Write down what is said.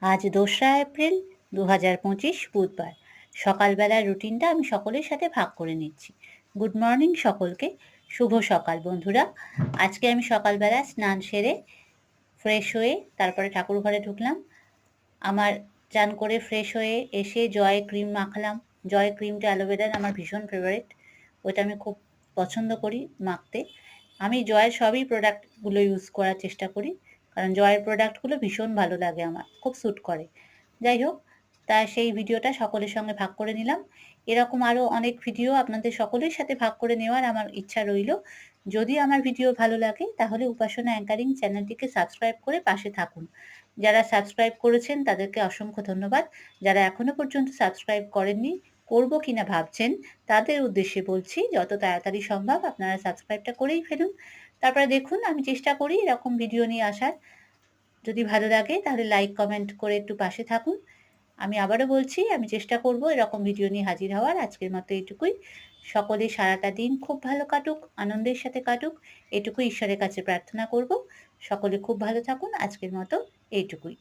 আজ ২রা এপ্রিল ২০২৫ বুধবার। সকালবেলার রুটিনটা আমি সকলের সাথে ভাগ করে নিচ্ছি। গুড মর্নিং সকলকে, শুভ সকাল বন্ধুরা। আজকে আমি সকালবেলা স্নান সেরে ফ্রেশ হয়ে তারপরে ঠাকুরঘরে ঢুকলাম। আমার চান করে ফ্রেশ হয়ে এসে জয় ক্রিম মাখলাম। জয় ক্রিমটা অ্যালোভেরার আমার ভীষণ ফেভারিট। ওইটা আমি খুব পছন্দ করি মাখতে। আমি জয়ের সবই প্রোডাক্টগুলো ইউজ করার চেষ্টা করি। কারণ জয়ের প্রোডাক্টগুলো ভীষণ ভালো লাগে আমার, খুব স্যুট করে। যাই হোক, তা সেই ভিডিওটা সকলের সঙ্গে ভাগ করে নিলাম। এরকম আরও অনেক ভিডিও আপনাদের সকলের সাথে ভাগ করে নেওয়ার আমার ইচ্ছা রইল। যদি আমার ভিডিও ভালো লাগে তাহলে উপাসনা অ্যাঙ্কারিং চ্যানেলটিকে সাবস্ক্রাইব করে পাশে থাকুন। যারা সাবস্ক্রাইব করেছেন তাদেরকে অসংখ্য ধন্যবাদ। যারা এখনো পর্যন্ত সাবস্ক্রাইব করেননি, করব কিনা ভাবছেন, তাদের উদ্দেশ্যে বলছি যত তাড়াতাড়ি সম্ভব আপনারা সাবস্ক্রাইবটা করেই ফেলুন। তারপরে দেখুন আমি চেষ্টা করি এরকম ভিডিও নিয়ে আসার। যদি ভালো লাগে তাহলে লাইক, কমেন্ট করে একটু পাশে থাকুন। আমি আবারও বলছি আমি চেষ্টা করব এরকম ভিডিও নিয়ে হাজির হওয়ার। আজকের মতো এইটুকুই। সকলে সারাটা দিন খুব ভালো কাটুক, আনন্দের সাথে কাটুক, এটুকুই ঈশ্বরের কাছে প্রার্থনা করব। সকলে খুব ভালো থাকুন। আজকের মতো এইটুকুই।